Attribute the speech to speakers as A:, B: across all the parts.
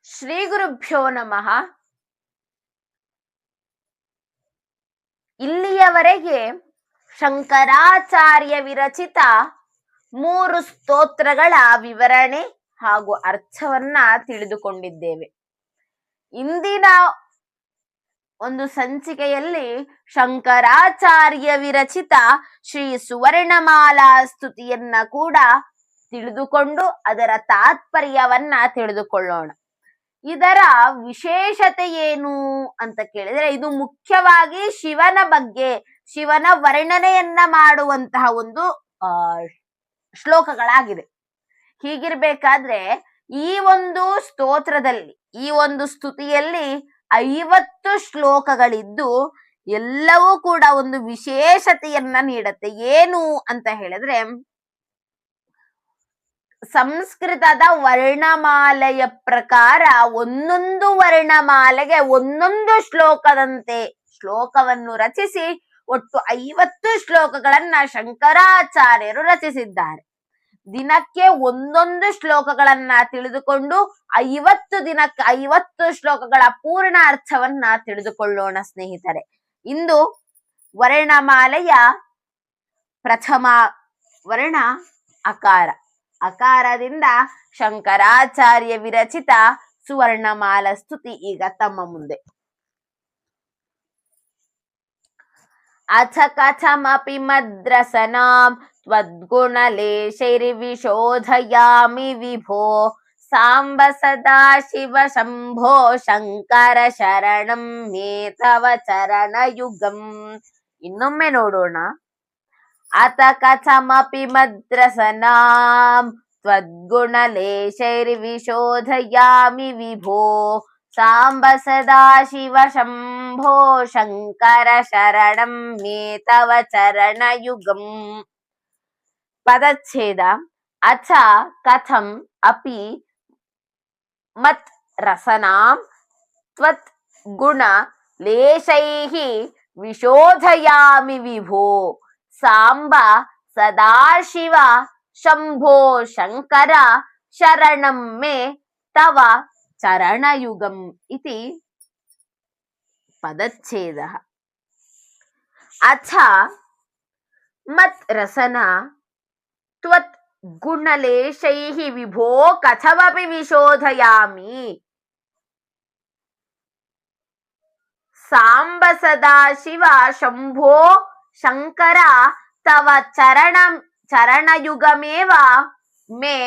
A: ಶ್ರೀ ಗುರುಭ್ಯೋ ನಮಃ. ಇಲ್ಲಿಯವರೆಗೆ ಶಂಕರಾಚಾರ್ಯ ವಿರಚಿತ 3 ಸ್ತೋತ್ರಗಳ ವಿವರಣೆ ಹಾಗೂ ಅರ್ಥವನ್ನ ತಿಳಿದುಕೊಂಡಿದ್ದೇವೆ. ಇಂದಿನ ಒಂದು ಸಂಚಿಕೆಯಲ್ಲಿ ಶಂಕರಾಚಾರ್ಯ ವಿರಚಿತ ಶ್ರೀ ಸುವರ್ಣಮಾಲಾ ಸ್ತುತಿಯನ್ನ ಕೂಡ ತಿಳಿದುಕೊಂಡು ಅದರ ತಾತ್ಪರ್ಯವನ್ನ ತಿಳಿದುಕೊಳ್ಳೋಣ. ಇದರ ವಿಶೇಷತೆ ಏನು ಅಂತ ಕೇಳಿದ್ರೆ, ಇದು ಮುಖ್ಯವಾಗಿ ಶಿವನ ಬಗ್ಗೆ, ಶಿವನ ವರ್ಣನೆಯನ್ನ ಮಾಡುವಂತಹ ಒಂದು ಶ್ಲೋಕಗಳಾಗಿದೆ. ಹೀಗಿರ್ಬೇಕಾದ್ರೆ ಈ ಒಂದು ಸ್ತೋತ್ರದಲ್ಲಿ, ಈ ಒಂದು ಸ್ತುತಿಯಲ್ಲಿ 50 ಶ್ಲೋಕಗಳಿದ್ದು ಎಲ್ಲವೂ ಕೂಡ ಒಂದು ವಿಶೇಷತೆಯನ್ನ ನೀಡುತ್ತೆ. ಏನು ಅಂತ ಹೇಳಿದ್ರೆ, ಸಂಸ್ಕೃತದ ವರ್ಣಮಾಲೆಯ ಪ್ರಕಾರ ಒಂದೊಂದು ವರ್ಣಮಾಲೆಗೆ ಒಂದೊಂದು ಶ್ಲೋಕದಂತೆ ಶ್ಲೋಕವನ್ನು ರಚಿಸಿ ಒಟ್ಟು 50 ಶ್ಲೋಕಗಳನ್ನ ಶಂಕರಾಚಾರ್ಯರು ರಚಿಸಿದ್ದಾರೆ. ದಿನಕ್ಕೆ ಒಂದೊಂದು ಶ್ಲೋಕಗಳನ್ನ ತಿಳಿದುಕೊಂಡು 50 ದಿನಕ್ಕೆ 50 ಶ್ಲೋಕಗಳ ಪೂರ್ಣ ಅರ್ಥವನ್ನ ತಿಳಿದುಕೊಳ್ಳೋಣ ಸ್ನೇಹಿತರೆ. ಇಂದು ವರ್ಣಮಾಲೆಯ ಪ್ರಥಮ ವರ್ಣ ಅಕಾರ. ಅಕಾರದಿಂದ ಶಂಕರಾಚಾರ್ಯ ವಿರಚಿತ ಸುವರ್ಣಮಾಲಾ ಸ್ತುತಿ ಈಗ ತಮ್ಮ ಮುಂದೆ. ಅಥ ಕಥಮಪಿ ಮದ್ರಸನಾಂ ತ್ವದ್ಗುಣಲೇಶೈರ್ವಿಶೋಧಯಾಮಿ ವಿಭೋ ಸಾಂಬ ಸದಾ ಶಿವ ಶಂಭೋ ಶಂಕರ ಶರಣಂ ಮೇ ತವ ಚರಣಯುಗಂ. ಇನ್ನೊಮ್ಮೆ ನೋಡೋಣ. ಅಥ ಕಥಮಪಿ ಮದ್ರಸನಾಂ ತ್ವದ್ಗುಣಲೇಶೈರ್ವಿಶೋಧಯಾಮಿ ವಿಭೋ ಸಾಂಬ ಸದಾ ಶಿವ ಶಂಭೋ ಶಂಕರ ಶರಣಂ ಮೇ ತವ ಚರಣಯುಗಂ. ಪದಚ್ಛೇದ. ಅಥ ಕಥಂ ಅಪಿ ಮತ್ ರಸನಾಂ ತ್ವತ್ ಗುಣ ಲೇಶೈಃ ವಿಶೋಧಯಾಮಿ ವಿಭೋ ಸಾಂಬ ಸದಾಶಿವ ಶಂಭೋ ಶಂಕರ ಶರಣಂ ಮೇ ತವ ಚರಣಯುಗಂ ಇತಿ ಪದಚ್ಛೇದಃ. ಅಥ ಮತ್ ರಸನ ತ್ವತ್ ಗುಣಲೇಶೈಃ ವಿಭೋ ಕಥಮಪಿ ವಿಶೋಧಯಾಮಿ ಸಾಂಬ ಸದಾಶಿವ ಶಂಭೋ ಶಂಕರ ತವ ಚರಣಯುಗಮೇವ ಮೇ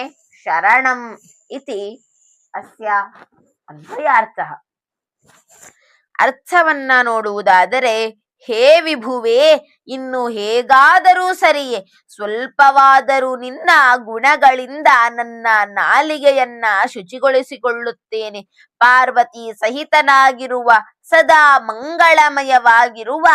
A: ಶರಣಂ ಇತಿ ಅಸ್ಯ ಅನ್ವಯಾರ್ಥಃ. ಅರ್ಥವನ್ನ ನೋಡುವುದಾದರೆ, ಹೇ ವಿಭುವೇ, ಇನ್ನು ಹೇಗಾದರೂ ಸರಿಯೇ, ಸ್ವಲ್ಪವಾದರೂ ನಿನ್ನ ಗುಣಗಳಿಂದ ನನ್ನ ನಾಲಿಗೆಯನ್ನ ಶುಚಿಗೊಳಿಸಿಕೊಳ್ಳುತ್ತೇನೆ. ಪಾರ್ವತಿ ಸಹಿತನಾಗಿರುವ ಸದಾ ಮಂಗಳಮಯವಾಗಿರುವ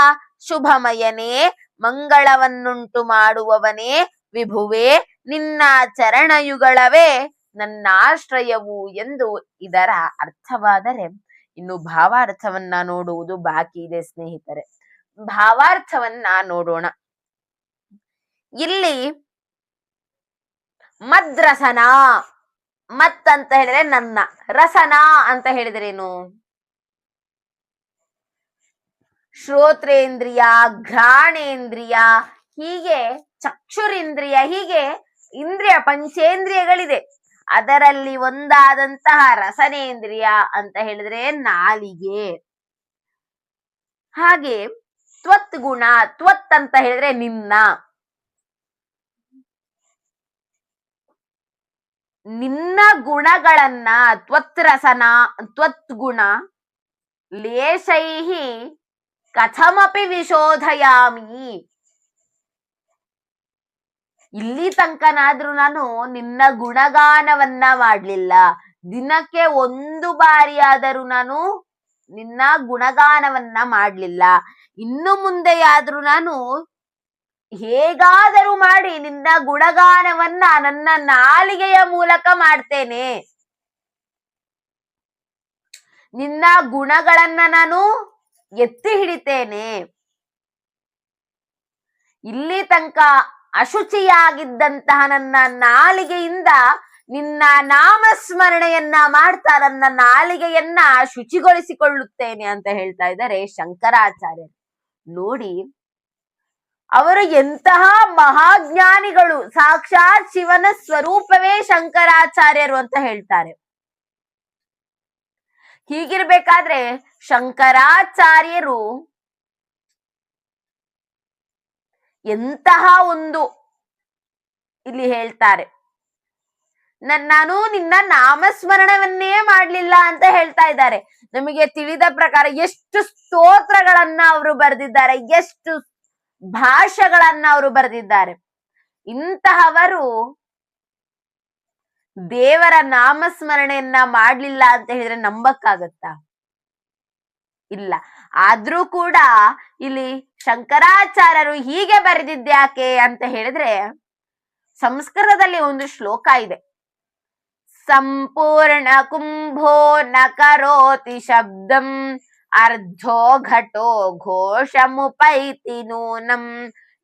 A: ಶುಭಮಯನೇ, ಮಂಗಳವನ್ನುಂಟು ಮಾಡುವವನೇ ವಿಭುವೇ, ನಿನ್ನ ಚರಣಯುಗಳವೇ ನನ್ನಾಶ್ರಯವು ಎಂದು ಇದರ ಅರ್ಥವಾದರೆ, ಇನ್ನು ಭಾವಾರ್ಥವನ್ನ ನೋಡುವುದು ಬಾಕಿ ಇದೆ ಸ್ನೇಹಿತರೆ. ಭಾವಾರ್ಥವನ್ನ ನೋಡೋಣ. ಇಲ್ಲಿ ಮದ್ರಸನ, ಮತ್ ಅಂತ ಹೇಳಿದ್ರೆ ನನ್ನ, ರಸನ ಅಂತ ಹೇಳಿದ್ರೇನು? ಶ್ರೋತ್ರೇಂದ್ರಿಯ, ಘ್ರಾಣೇಂದ್ರಿಯ, ಹೀಗೆ ಚಕ್ಷುರೇಂದ್ರಿಯ, ಹೀಗೆ ಇಂದ್ರಿಯ ಪಂಚೇಂದ್ರಿಯಗಳಿದೆ. ಅದರಲ್ಲಿ ಒಂದಾದಂತಹ ರಸನೇಂದ್ರಿಯ ಅಂತ ಹೇಳಿದ್ರೆ ನಾಲಿಗೆ. ಹಾಗೆ ತ್ವತ್ ಗುಣ, ತ್ವತ್ ಅಂತ ಹೇಳಿದ್ರೆ ನಿನ್ನ, ನಿನ್ನ ಗುಣಗಳನ್ನ ತ್ವತ್ ರಸನ ತ್ವತ್ ಗುಣ ಲೇಶೈಃ ಕಥಮಪಿ ವಿಶೋಧಯಾಮಿ. ಇಲ್ಲಿ ತನಕನಾದ್ರೂ ನಾನು ನಿನ್ನ ಗುಣಗಾನವನ್ನ ಮಾಡ್ಲಿಲ್ಲ. ದಿನಕ್ಕೆ 1 ಬಾರಿಯಾದರೂ ನಾನು ನಿನ್ನ ಗುಣಗಾನವನ್ನ ಮಾಡ್ಲಿಲ್ಲ. ಇನ್ನು ಮುಂದೆಯಾದ್ರೂ ನಾನು ಹೇಗಾದರೂ ಮಾಡಿ ನಿನ್ನ ಗುಣಗಾನವನ್ನ ನನ್ನ ನಾಲಿಗೆಯ ಮೂಲಕ ಮಾಡ್ತೇನೆ. ನಿನ್ನ ಗುಣಗಳನ್ನ ನಾನು ಎತ್ತಿ ಹಿಡಿತೇನೆ. ಇಲ್ಲಿ ತನಕ ಅಶುಚಿಯಾಗಿದ್ದಂತಹ ನನ್ನ ನಾಲಿಗೆಯಿಂದ ನಿನ್ನ ನಾಮಸ್ಮರಣೆಯನ್ನ ಮಾಡ್ತಾ ನನ್ನ ನಾಲಿಗೆಯನ್ನ ಶುಚಿಗೊಳಿಸಿಕೊಳ್ಳುತ್ತೇನೆ ಅಂತ ಹೇಳ್ತಾ ಇದ್ದಾರೆ ಶಂಕರಾಚಾರ್ಯರು. ನೋಡಿ, ಅವರು ಎಂತಹ ಮಹಾಜ್ಞಾನಿಗಳು, ಸಾಕ್ಷಾತ್ ಶಿವನ ಸ್ವರೂಪವೇ ಶಂಕರಾಚಾರ್ಯರು ಅಂತ ಹೇಳ್ತಾರೆ. ಹೀಗಿರ್ಬೇಕಾದ್ರೆ ಶಂಕರಾಚಾರ್ಯರು ಎಂತಹ ಒಂದು ಇಲ್ಲಿ ಹೇಳ್ತಾರೆ, ನಾನು ನಿನ್ನ ನಾಮಸ್ಮರಣವನ್ನೇ ಮಾಡ್ಲಿಲ್ಲ ಅಂತ ಹೇಳ್ತಾ ಇದ್ದಾರೆ. ನಮಗೆ ತಿಳಿದ ಪ್ರಕಾರ ಎಷ್ಟು ಸ್ತೋತ್ರಗಳನ್ನ ಅವರು ಬರೆದಿದ್ದಾರೆ, ಎಷ್ಟು ಭಾಷೆಗಳನ್ನ ಅವರು ಬರೆದಿದ್ದಾರೆ. ಇಂತಹವರು ದೇವರ ನಾಮಸ್ಮರಣೆಯನ್ನ ಮಾಡ್ಲಿಲ್ಲ ಅಂತ ಹೇಳಿದ್ರೆ ನಂಬಕ್ಕಾಗತ್ತಾ? ಇಲ್ಲ. ಆದ್ರೂ ಕೂಡ ಇಲ್ಲಿ ಶಂಕರಾಚಾರ್ಯರು ಹೀಗೆ ಬರೆದಿದ್ದ್ಯಾಕೆ ಅಂತ ಹೇಳಿದ್ರೆ, ಸಂಸ್ಕೃತದಲ್ಲಿ ಒಂದು ಶ್ಲೋಕ ಇದೆ, ಸಂಪೂರ್ಣ ಕುಂಭೋ ನ ಕರೋತಿ ಶಬ್ದಂ ಅರ್ಧೋ ಘಟೋ ಘೋಷಮುಪೈತಿ ನೂನಂ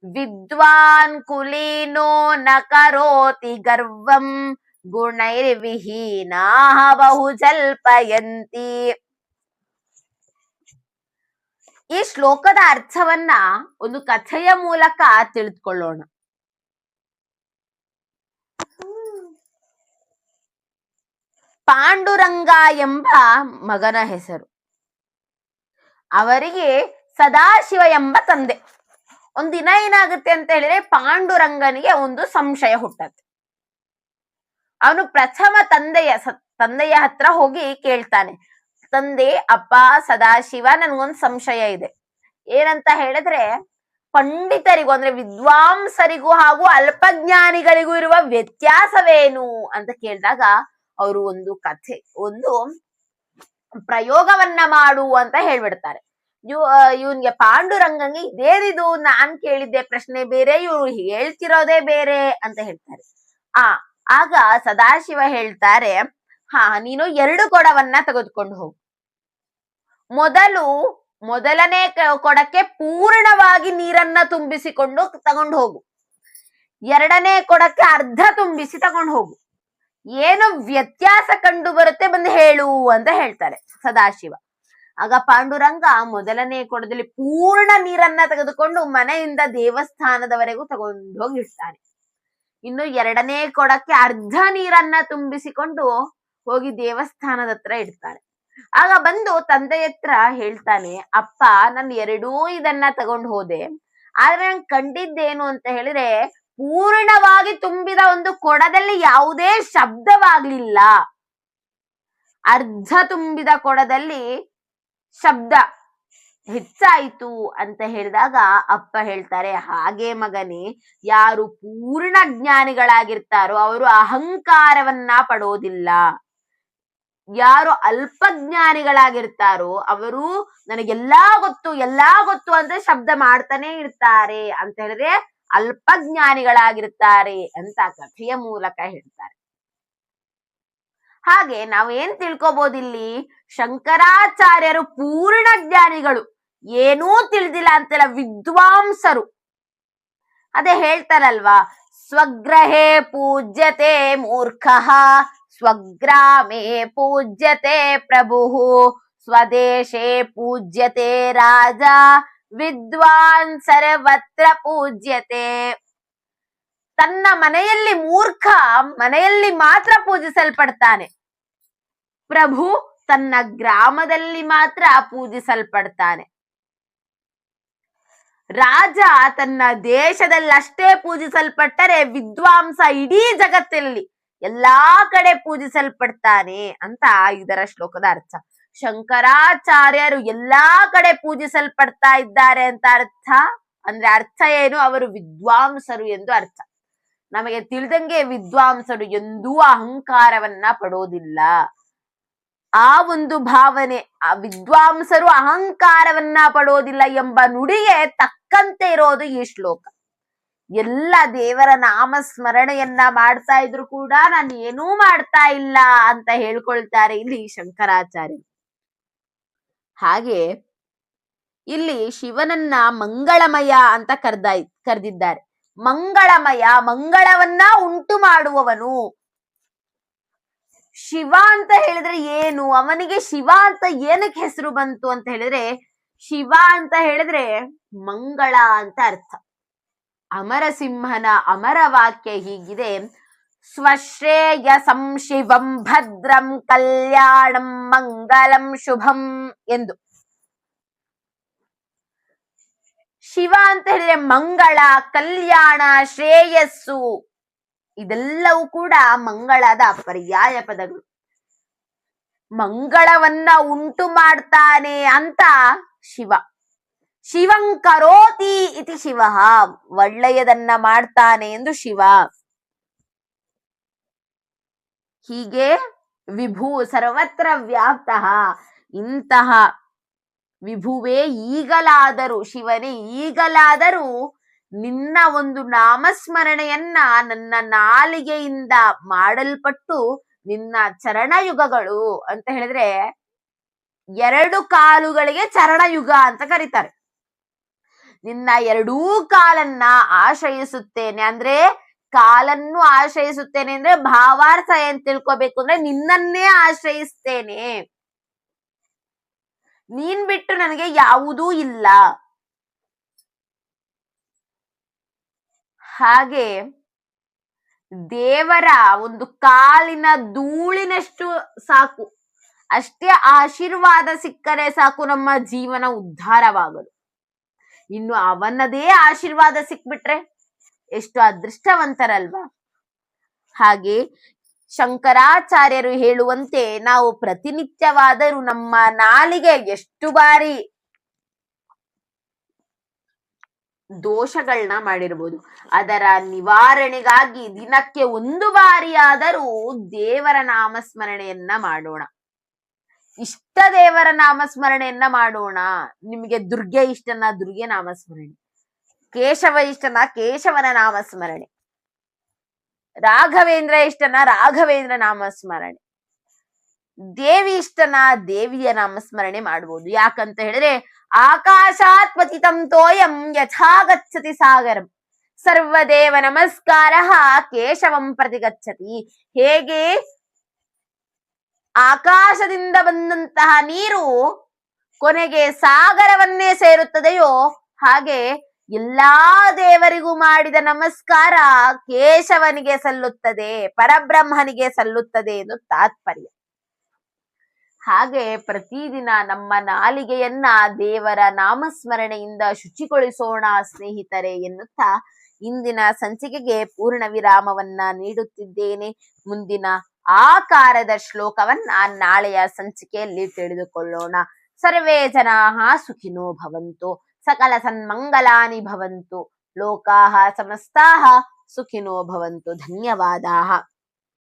A: ವಿದ್ವಾನ್ ಕುಲೀನೋ ನ ಕರೋತಿ ಗರ್ವಂ ಗುಣೈರ್ವಿಹೀನಾ ಬಹು ಜಲ್ಪಯಂತಿ. ಈ ಶ್ಲೋಕದ ಅರ್ಥವನ್ನ ಒಂದು ಕಥೆಯ ಮೂಲಕ ತಿಳಿದುಕೊಳ್ಳೋಣ. ಪಾಂಡುರಂಗ ಎಂಬ ಮಗನ ಹೆಸರು. ಅವರಿಗೆ ಸದಾಶಿವ ಎಂಬ ತಂದೆ. ಒಂದಿನ ಏನಾಗುತ್ತೆ ಅಂತ ಹೇಳಿದ್ರೆ, ಪಾಂಡುರಂಗನಿಗೆ ಒಂದು ಸಂಶಯ ಹುಟ್ಟತ್ತೆ. ಅವನು ಪ್ರಥಮ ತಂದೆಯ ಹತ್ರ ಹೋಗಿ ಕೇಳ್ತಾನೆ, ತಂದೆ, ಅಪ್ಪ ಸದಾಶಿವ, ನನ್ಗೊಂದು ಸಂಶಯ ಇದೆ. ಏನಂತ ಹೇಳಿದ್ರೆ, ಪಂಡಿತರಿಗೂ ಅಂದ್ರೆ ವಿದ್ವಾಂಸರಿಗೂ ಹಾಗೂ ಅಲ್ಪಜ್ಞಾನಿಗಳಿಗೂ ಇರುವ ವ್ಯತ್ಯಾಸವೇನು ಅಂತ ಕೇಳಿದಾಗ ಅವರು ಒಂದು ಒಂದು ಪ್ರಯೋಗವನ್ನ ಮಾಡು ಅಂತ ಹೇಳ್ಬಿಡ್ತಾರೆ. ಇವನ್ಗೆ ಪಾಂಡುರಂಗಂಗೆ ಇದೇನಿದು, ನಾನ್ ಕೇಳಿದ್ದೆ ಪ್ರಶ್ನೆ ಬೇರೆ, ಇವ್ರು ಹೇಳ್ತಿರೋದೇ ಬೇರೆ ಅಂತ ಹೇಳ್ತಾರೆ. ಆಗ ಸದಾಶಿವ ಹೇಳ್ತಾರೆ, ನೀನು 2 ಕೊಡವನ್ನ ತೆಗೆದುಕೊಂಡು ಹೋಗು. ಮೊದಲನೇ ಕೊಡಕ್ಕೆ ಪೂರ್ಣವಾಗಿ ನೀರನ್ನ ತುಂಬಿಸಿಕೊಂಡು ತಗೊಂಡು ಹೋಗು. 2ನೇ ಕೊಡಕ್ಕೆ ಅರ್ಧ ತುಂಬಿಸಿ ತಗೊಂಡು ಹೋಗು. ಏನು ವ್ಯತ್ಯಾಸ ಕಂಡು ಬರುತ್ತೆ ಬಂದು ಹೇಳು ಅಂತ ಹೇಳ್ತಾರೆ ಸದಾಶಿವ. ಆಗ ಪಾಂಡುರಂಗ ಮೊದಲನೇ ಕೊಡದಲ್ಲಿ ಪೂರ್ಣ ನೀರನ್ನ ತೆಗೆದುಕೊಂಡು ಮನೆಯಿಂದ ದೇವಸ್ಥಾನದವರೆಗೂ ತಗೊಂಡು ಹೋಗಿರ್ತಾನೆ. ಇನ್ನು 2ನೇ ಕೊಡಕ್ಕೆ ಅರ್ಧ ನೀರನ್ನ ತುಂಬಿಸಿಕೊಂಡು ಹೋಗಿ ದೇವಸ್ಥಾನದ ಹತ್ರ ಇಡ್ತಾರೆ. ಆಗ ಬಂದು ತಂದೆ ಹತ್ರ ಹೇಳ್ತಾನೆ, ಅಪ್ಪ, ನಾನು 2 ಇದನ್ನ ತಗೊಂಡು ಹೋದೆ, ಆದ್ರೆ ನಂಗೆ ಕಂಡಿದ್ದೇನು ಅಂತ ಹೇಳಿದ್ರೆ, ಪೂರ್ಣವಾಗಿ ತುಂಬಿದ ಒಂದು ಕೊಡದಲ್ಲಿ ಯಾವುದೇ ಶಬ್ದವಾಗ್ಲಿಲ್ಲ, ಅರ್ಧ ತುಂಬಿದ ಕೊಡದಲ್ಲಿ ಶಬ್ದ ಹೆಚ್ಚಾಯಿತು ಅಂತ ಹೇಳಿದಾಗ ಅಪ್ಪ ಹೇಳ್ತಾರೆ, ಹಾಗೆ ಮಗನೇ, ಯಾರು ಪೂರ್ಣ ಜ್ಞಾನಿಗಳಾಗಿರ್ತಾರೋ ಅವರು ಅಹಂಕಾರವನ್ನ ಪಡೋದಿಲ್ಲ. ಯಾರು ಅಲ್ಪಜ್ಞಾನಿಗಳಾಗಿರ್ತಾರೋ ಅವರು ನನಗೆಲ್ಲಾ ಗೊತ್ತು ಅಂತ ಶಬ್ದ ಮಾಡ್ತಾನೆ ಇರ್ತಾರೆ ಅಂತ ಹೇಳಿದ್ರೆ ಅಲ್ಪಜ್ಞಾನಿಗಳಾಗಿರ್ತಾರೆ ಅಂತ ಕಥೆಯ ಮೂಲಕ ಹೇಳ್ತಾರೆ. ಹಾಗೆ ನಾವು ಏನ್ ತಿಳ್ಕೊಬೋದಿಲ್ಲಿ, ಶಂಕರಾಚಾರ್ಯರು ಪೂರ್ಣ ಜ್ಞಾನಿಗಳು, ಏನೂ ತಿಳಿದಿಲ್ಲ ಅಂತೆಲ್ಲ ವಿದ್ವಾಂಸರು. ಅದೇ ಹೇಳ್ತಾರಲ್ವಾ, ಸ್ವಗ್ರಹೇ ಪೂಜ್ಯತೆ ಮೂರ್ಖಃ ಸ್ವಗ್ರಾಮೇ ಪೂಜ್ಯತೆ ಪ್ರಭುಃ ಸ್ವದೇಶೇ ಪೂಜ್ಯತೆ ರಾಜ ವಿದ್ವಾನ್ ಸರ್ವತ್ರ ಪೂಜ್ಯತೆ. ತನ್ನ ಮನೆಯಲ್ಲಿ ಮೂರ್ಖ ಮನೆಯಲ್ಲಿ ಮಾತ್ರ ಪೂಜಿಸಲ್ಪಡ್ತಾನೆ, ಪ್ರಭು ತನ್ನ ಗ್ರಾಮದಲ್ಲಿ ಮಾತ್ರ ಪೂಜಿಸಲ್ಪಡ್ತಾನೆ, ರಾಜ ತನ್ನ ದೇಶದಲ್ಲಷ್ಟೇ ಪೂಜಿಸಲ್ಪಟ್ಟರೆ ವಿದ್ವಾಂಸ ಇಡೀ ಜಗತ್ತಲ್ಲಿ ಎಲ್ಲಾ ಕಡೆ ಪೂಜಿಸಲ್ಪಡ್ತಾನೆ ಅಂತ ಇದರ ಶ್ಲೋಕದ ಅರ್ಥ. ಶಂಕರಾಚಾರ್ಯರು ಎಲ್ಲಾ ಕಡೆ ಪೂಜಿಸಲ್ಪಡ್ತಾ ಇದ್ದಾರೆ ಅಂತ ಅರ್ಥ ಏನು? ಅವರು ವಿದ್ವಾಂಸರು ಎಂದು ಅರ್ಥ. ನಮಗೆ ತಿಳಿದಂಗೆ ವಿದ್ವಾಂಸರು ಎಂದೂ ಅಹಂಕಾರವನ್ನ ಪಡೋದಿಲ್ಲ. ಆ ಒಂದು ಭಾವನೆ, ಆ ವಿದ್ವಾಂಸರು ಅಹಂಕಾರವನ್ನ ಪಡೋದಿಲ್ಲ ಎಂಬ ನುಡಿಗೆ ತಕ್ಕಂತೆ ಇರೋದು ಈ ಶ್ಲೋಕ. ಎಲ್ಲ ದೇವರ ನಾಮ ಸ್ಮರಣೆಯನ್ನ ಮಾಡ್ತಾ ಇದ್ರು ಕೂಡ ನಾನು ಏನೂ ಮಾಡ್ತಾ ಇಲ್ಲ ಅಂತ ಹೇಳ್ಕೊಳ್ತಾರೆ ಇಲ್ಲಿ ಶಂಕರಾಚಾರ್ಯರು. ಹಾಗೆ ಇಲ್ಲಿ ಶಿವನನ್ನ ಮಂಗಳಮಯ ಅಂತ ಕರೆದಿದ್ದಾರೆ. ಮಂಗಳಮಯ, ಮಂಗಳವನ್ನ ಉಂಟು ಮಾಡುವವನು. ಶಿವ ಅಂತ ಹೇಳಿದ್ರೆ ಏನು, ಅವನಿಗೆ ಶಿವ ಅಂತ ಏನಕ್ಕೆ ಹೆಸರು ಬಂತು ಅಂತ ಹೇಳಿದ್ರೆ, ಶಿವ ಅಂತ ಹೇಳಿದ್ರೆ ಮಂಗಳ ಅಂತ ಅರ್ಥ. ಅಮರಸಿಂಹನ ಅಮರ ವಾಕ್ಯ ಹೀಗಿದೆ: ಸ್ವಶ್ರೇಯಸಂ ಶಿವಂ ಭದ್ರಂ ಕಲ್ಯಾಣಂ ಮಂಗಲಂ ಶುಭಂ ಎಂದು. ಶಿವ ಅಂತ ಹೇಳಿದ್ರೆ ಮಂಗಳ, ಕಲ್ಯಾಣ, ಶ್ರೇಯಸ್ಸು, ಇದೆಲ್ಲವೂ ಕೂಡ ಮಂಗಳದ ಪರ್ಯಾಯ ಪದಗಳು. ಮಂಗಳವನ್ನ ಉಂಟು ಮಾಡ್ತಾನೆ ಅಂತ ಶಿವ. ಶಿವಂ ಕರೋತಿ ಇತಿ ಶಿವ, ಒಳ್ಳೆಯದನ್ನ ಮಾಡ್ತಾನೆ ಎಂದು ಶಿವ. ಹೀಗೆ ವಿಭು ಸರ್ವತ್ರ ವ್ಯಾಪ್ತಃ, ಇಂತಹ ವಿಭುವೇ ಈಗಲಾದರೂ, ಶಿವನೇ ಈಗಲಾದರೂ ನಿನ್ನ ಒಂದು ನಾಮಸ್ಮರಣೆಯನ್ನ ನನ್ನ ನಾಲಿಗೆಯಿಂದ ಮಾಡಲ್ಪಟ್ಟು ನಿನ್ನ ಚರಣಯುಗಗಳು ಅಂತ ಹೇಳಿದ್ರೆ, 2 ಕಾಲುಗಳಿಗೆ ಚರಣಯುಗ ಅಂತ ಕರೀತಾರೆ. ನಿನ್ನ 2 ಕಾಲನ್ನ ಆಶ್ರಯಿಸುತ್ತೇನೆ ಅಂದ್ರೆ, ಕಾಲನ್ನು ಆಶ್ರಯಿಸುತ್ತೇನೆ ಅಂದ್ರೆ ಭಾವಾರ್ಥ ಏನ್ ತಿಳ್ಕೊಬೇಕು ಅಂದ್ರೆ, ನಿನ್ನನ್ನೇ ಆಶ್ರಯಿಸ್ತೇನೆ, ನೀನ್ ಬಿಟ್ಟು ನನಗೆ ಯಾವುದೂ ಇಲ್ಲ. ಹಾಗೆ ದೇವರ ಒಂದು ಕಾಲಿನ ಧೂಳಿನಷ್ಟು ಸಾಕು, ಅಷ್ಟೇ ಆಶೀರ್ವಾದ ಸಿಕ್ಕರೆ ಸಾಕು ನಮ್ಮ ಜೀವನ ಉದ್ಧಾರವಾಗಲು. ಇನ್ನು ಅವನದೇ ಆಶೀರ್ವಾದ ಸಿಕ್ಬಿಟ್ರೆ ಎಷ್ಟು ಅದೃಷ್ಟವಂತರಲ್ವಾ. ಹಾಗೆ ಶಂಕರಾಚಾರ್ಯರು ಹೇಳುವಂತೆ, ನಾವು ಪ್ರತಿನಿತ್ಯವಾದರೂ ನಮ್ಮ ನಾಲಿಗೆ ಎಷ್ಟು ಬಾರಿ ದೋಷಗಳನ್ನ ಮಾಡಿರ್ಬೋದು, ಅದರ ನಿವಾರಣೆಗಾಗಿ ದಿನಕ್ಕೆ 1 ಬಾರಿಯಾದರೂ ದೇವರ ನಾಮಸ್ಮರಣೆಯನ್ನ ಮಾಡೋಣ. ಇಷ್ಟ ದೇವರ ನಾಮಸ್ಮರಣೆಯನ್ನ ಮಾಡೋಣ. ನಿಮಗೆ ದುರ್ಗೆ ಇಷ್ಟನ ದುರ್ಗೆ ನಾಮಸ್ಮರಣೆ, ಕೇಶವ ಇಷ್ಟನ ಕೇಶವನ ನಾಮಸ್ಮರಣೆ, ರಾಘವೇಂದ್ರ ಇಷ್ಟನ ರಾಘವೇಂದ್ರ ನಾಮಸ್ಮರಣೆ, ದೇವಿ ಇಷ್ಟನ ದೇವಿಯ ನಾಮಸ್ಮರಣೆ ಮಾಡಬಹುದು. ಯಾಕಂತ ಹೇಳಿದ್ರೆ, ಆಕಾಶಾತ್ ಪತಿತಂ ತೋಯಂ ಯಥಾ ಗಚ್ಚತಿ ಸಾಗರಂ ಸರ್ವದೇವ ನಮಸ್ಕಾರ ಕೇಶವಂ ಪ್ರತಿ ಗಚ್ಚತಿ. ಹೇಗೆ ಆಕಾಶದಿಂದ ಬಂದಂತಹ ನೀರು ಕೊನೆಗೆ ಸಾಗರವನ್ನೇ ಸೇರುತ್ತದೆಯೋ, ಹಾಗೆ ಎಲ್ಲಾ ದೇವರಿಗೂ ಮಾಡಿದ ನಮಸ್ಕಾರ ಕೇಶವನಿಗೆ ಸಲ್ಲುತ್ತದೆ, ಪರಬ್ರಹ್ಮನಿಗೆ ಸಲ್ಲುತ್ತದೆ ಎಂದು ತಾತ್ಪರ್ಯ. ಹಾಗೆ ಪ್ರತಿದಿನ ನಮ್ಮ ನಾಲಿಗೆಯನ್ನ ದೇವರ ನಾಮಸ್ಮರಣೆಯಿಂದ ಶುಚಿಗೊಳಿಸೋಣ ಸ್ನೇಹಿತರೆ ಎನ್ನುತ್ತಾ ಇಂದಿನ ಸಂಚಿಕೆಗೆ ಪೂರ್ಣ ವಿರಾಮವನ್ನ ನೀಡುತ್ತಿದ್ದೇನೆ. ಮುಂದಿನ ಆಕಾರದ ಶ್ಲೋಕವನ್ನ ನಾಳೆಯ ಸಂಚಿಕೆಯಲ್ಲಿ ತಿಳಿದುಕೊಳ್ಳೋಣ. ಸರ್ವೇ ಜನಾಃ ಸುಖಿನೋ ಭವಂತು, ಸಕಲ ಸನ್ಮಂಗಲಾನಿ ಭವಂತು, ಲೋಕಾಃ ಸಮಸ್ತಾಃ ಸುಖಿನೋ ಭವಂತು. ಧನ್ಯವಾದಾಃ.